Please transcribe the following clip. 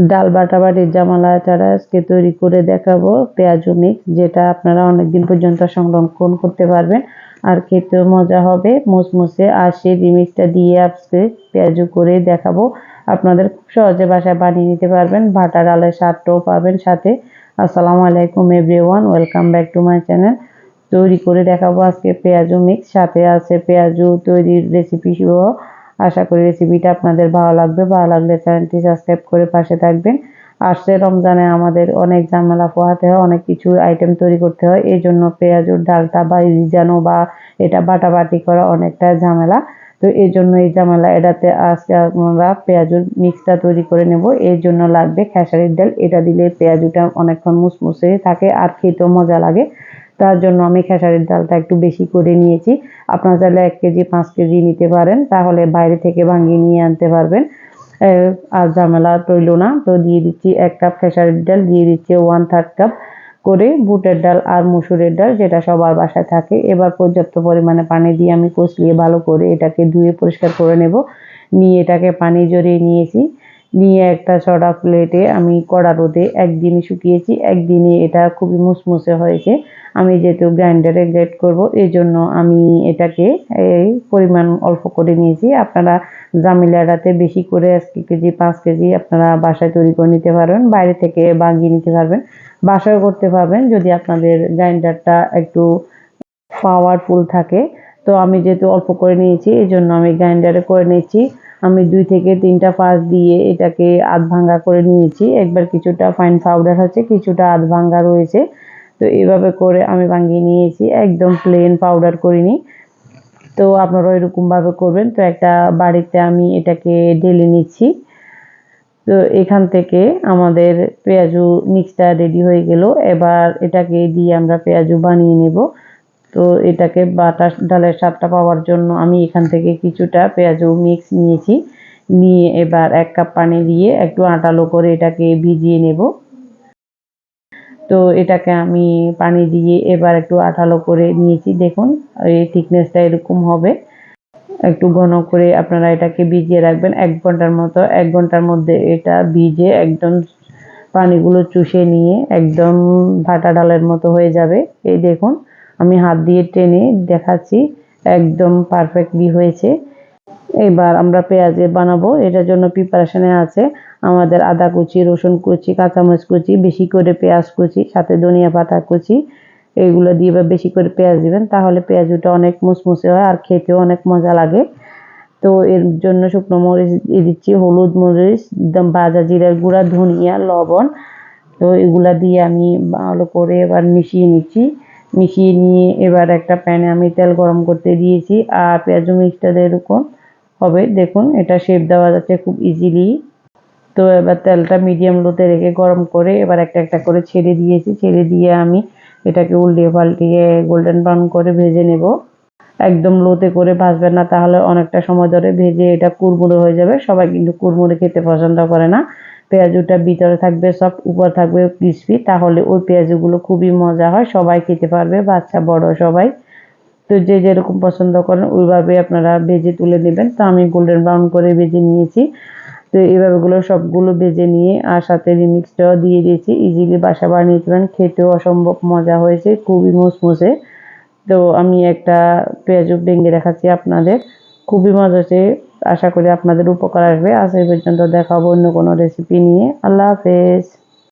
ডাল বাটাবাটির জামালা ছাড়া আজকে তৈরি করে দেখাবো পেঁয়াজু মিক্স, যেটা আপনারা অনেকদিন পর্যন্ত সংরক্ষণ করতে পারবেন আর খেতেও মজা হবে মুসমুসে। আর সেই রিমিক্সটা দিয়ে আজকে পেঁয়াজু করে দেখাবো, আপনাদের খুব সহজে বাসায় বানিয়ে নিতে পারবেন, বাটা ডালের স্বাদটাও পাবেন সাথে। আসসালামু আলাইকুম everyone, welcome back to my channel. তৈরি করে দেখাবো আজকে পেঁয়াজু মিক্স, সাথে আছে পেঁয়াজু তৈরির রেসিপি সহ। আশা করি রেসিপিটা আপনাদের ভালো লাগবে, ভালো লাগলে চ্যানেলটি সাবস্ক্রাইব করে পাশে থাকবেন। আসছে রমজানে আমাদের অনেক ঝামেলা পোহাতে হয়, অনেক কিছু আইটেম তৈরি করতে হয়, এই জন্য পেঁয়াজুর ডালটা বা ভিজানো বা এটা বাটাবাটি করা অনেকটা ঝামেলা। তো এই জন্য এই ঝামেলা এড়াতে আজকে আমরা পেঁয়াজুর মিক্সটা তৈরি করে নেব। এর জন্য লাগবে খেসারির ডাল, এটা দিলে পেঁয়াজুটা অনেকক্ষণ মুসমুসে থাকে আর খেতেও মজা লাগে। তার জন্য আমি খেসারির ডালটা একটু বেশি করে নিয়েছি। আপনারা চাইলে 1 কেজি 5 কেজি নিতে পারেন, তাহলে বাইরে থেকে ভাঙিয়ে নিয়ে আনতে পারবেন, আর ঝামেলা রইল না। তো দিয়ে দিচ্ছি 1 কাপ খেসারির ডাল, দিয়ে দিচ্ছি 1/3 কাপ করে বুটের ডাল আর মসুরের ডাল, যেটা সবার বাসায় থাকে। এবার পর্যাপ্ত পরিমাণে পানি দিয়ে আমি কষলিয়ে ভালো করে এটাকে ধুয়ে পরিষ্কার করে নেব। নিয়ে এটাকে পানি ঝরিয়ে নিয়েছি, নিয়ে একটা ছড়া প্লেটে আমি কড়া রোদে একদিনই শুকিয়েছি, একদিনে এটা খুবই মুসমুসে হয়েছে। আমি যেহেতু গ্রাইন্ডারে গ্রেট করব, এই জন্য আমি এটাকে এই পরিমাণ অল্প করে নিয়েছি। আপনারা জামিলাটাতে বেশি করে 1 কেজি 5 কেজি আপনারা বাসায় তৈরি করে নিতে পারবেন, বাইরে থেকে বানিয়ে নিতে পারবেন, বাসায় করতে পারবেন যদি আপনাদের গ্রাইন্ডারটা একটু পাওয়ারফুল থাকে। তো আমি যেহেতু অল্প করে নিয়েছি, এই জন্য আমি গ্রাইন্ডারে করে নিচ্ছি। আমি 2 থেকে 3টা পাঁচ দিয়ে এটাকে আধ ভাঙ্গা করে নিয়েছি। একবার কিছুটা ফাইন পাউডার হচ্ছে, কিছুটা আধ ভাঙ্গা রয়েছে। তো এইভাবে করে আমি ভাঙিয়ে নিয়েছি, একদম প্লেন পাউডার করিনি। তো আপনারা এরকমভাবে করবেন। তো একটা বাড়িতে আমি এটাকে ঢেলে নিচ্ছি। তো এখান থেকে আমাদের পেঁয়াজু মিক্সটা রেডি হয়ে গেল। এবার এটাকে দিয়ে আমরা পেঁয়াজু বানিয়ে নেব। তো এটাকে বাটা ডালের স্বাদটা পাওয়ার জন্য আমি এখান থেকে কিছুটা পেঁয়াজু মিক্স নিয়েছি। নিয়ে এবার 1 কাপ পানি দিয়ে একটু আটালো করে এটাকে ভিজিয়ে নেব। তো এটাকে আমি পানি দিয়ে এবার একটু আঠালো করে নিয়েছি, দেখুন এই থিকনেসটা এরকম হবে। একটু ঘন করে আপনারা এটাকে ভিজিয়ে রাখবেন 1 ঘন্টার মতো। 1 ঘন্টার মধ্যে এটা ভিজে একদম পানিগুলো চুষে নিয়ে একদম ভাটা ডালের মতো হয়ে যাবে। এই দেখুন আমি হাত দিয়ে টেনে দেখাচ্ছি, একদম পারফেক্টলি হয়েছে। এবার আমরা পেঁয়াজে বানাবো, এটার জন্য প্রিপারেশনে আছে আমাদের আদা কুচি, রসুন কুচি, কাঁচামরিচ কুচি, বেশি করে পেঁয়াজ কুচি, সাথে ধনিয়া পাতা কুচি। এইগুলো দিয়ে বা বেশি করে পেঁয়াজ দিবেন, তাহলে পেঁয়াজটা অনেক মুসমুসে হয় আর খেতেও অনেক মজা লাগে। তো এর জন্য শুকনো মরিচ দিয়ে দিচ্ছি, হলুদ মরিচ, একদম ভাজা জিরার গুঁড়া, ধনিয়া, লবণ। তো এগুলা দিয়ে আমি ভালো করে এবার মিশিয়ে নিচ্ছি। মিশিয়ে নিয়ে এবার একটা প্যানে আমি তেল গরম করতে দিয়েছি, আর পেঁয়াজু মিক্সটা এরকম হবে, দেখুন এটা শেপ দেওয়া যাচ্ছে খুব ইজিলি। তো এবার তেলটা মিডিয়াম লোতে রেখে গরম করে এবার একটা একটা করে ছেড়ে দিয়েছি। ছেড়ে দিয়ে আমি এটাকে উল্টিয়ে পাল্টিয়ে গোল্ডেন ব্রাউন করে ভেজে নেব। একদম লোতে করে ভাজবেন না, তাহলে অনেকটা সময় ধরে ভেজে এটা কুড়মুড়ে হয়ে যাবে। সবাই কিন্তু কুড়মুড়ে খেতে পছন্দ করে না। পেঁয়াজুটা ভিতরে থাকবে সফট, উপর থাকবে ক্রিসপি, তাহলে ওই পেঁয়াজুগুলো খুবই মজা হয়, সবাই খেতে পারবে, বাচ্চা বড় সবাই। তো যে যেরকম পছন্দ করেন ওইভাবে আপনারা ভেজে তুলে নেবেন। তো আমি গোল্ডেন ব্রাউন করে ভেজে নিয়েছি। তো এইভাবে সবগুলো ভেজে নিয়ে আর সাথে রিমিক্সটাও দিয়ে দিয়েছি। ইজিলি বাসা বানিয়ে নিতে পারেন, খেতেও অসম্ভব মজা হয়েছে, খুবই মুসমুসে। তো আমি একটা পেঁয়াজু ভেঙে দেখাচ্ছি আপনাদের, খুবই মজা হয়েছে। আশা করি আপনাদের উপকার আসবে। আজ এই পর্যন্ত, দেখাবো অন্য কোনো রেসিপি নিয়ে। আল্লাহ হাফেজ।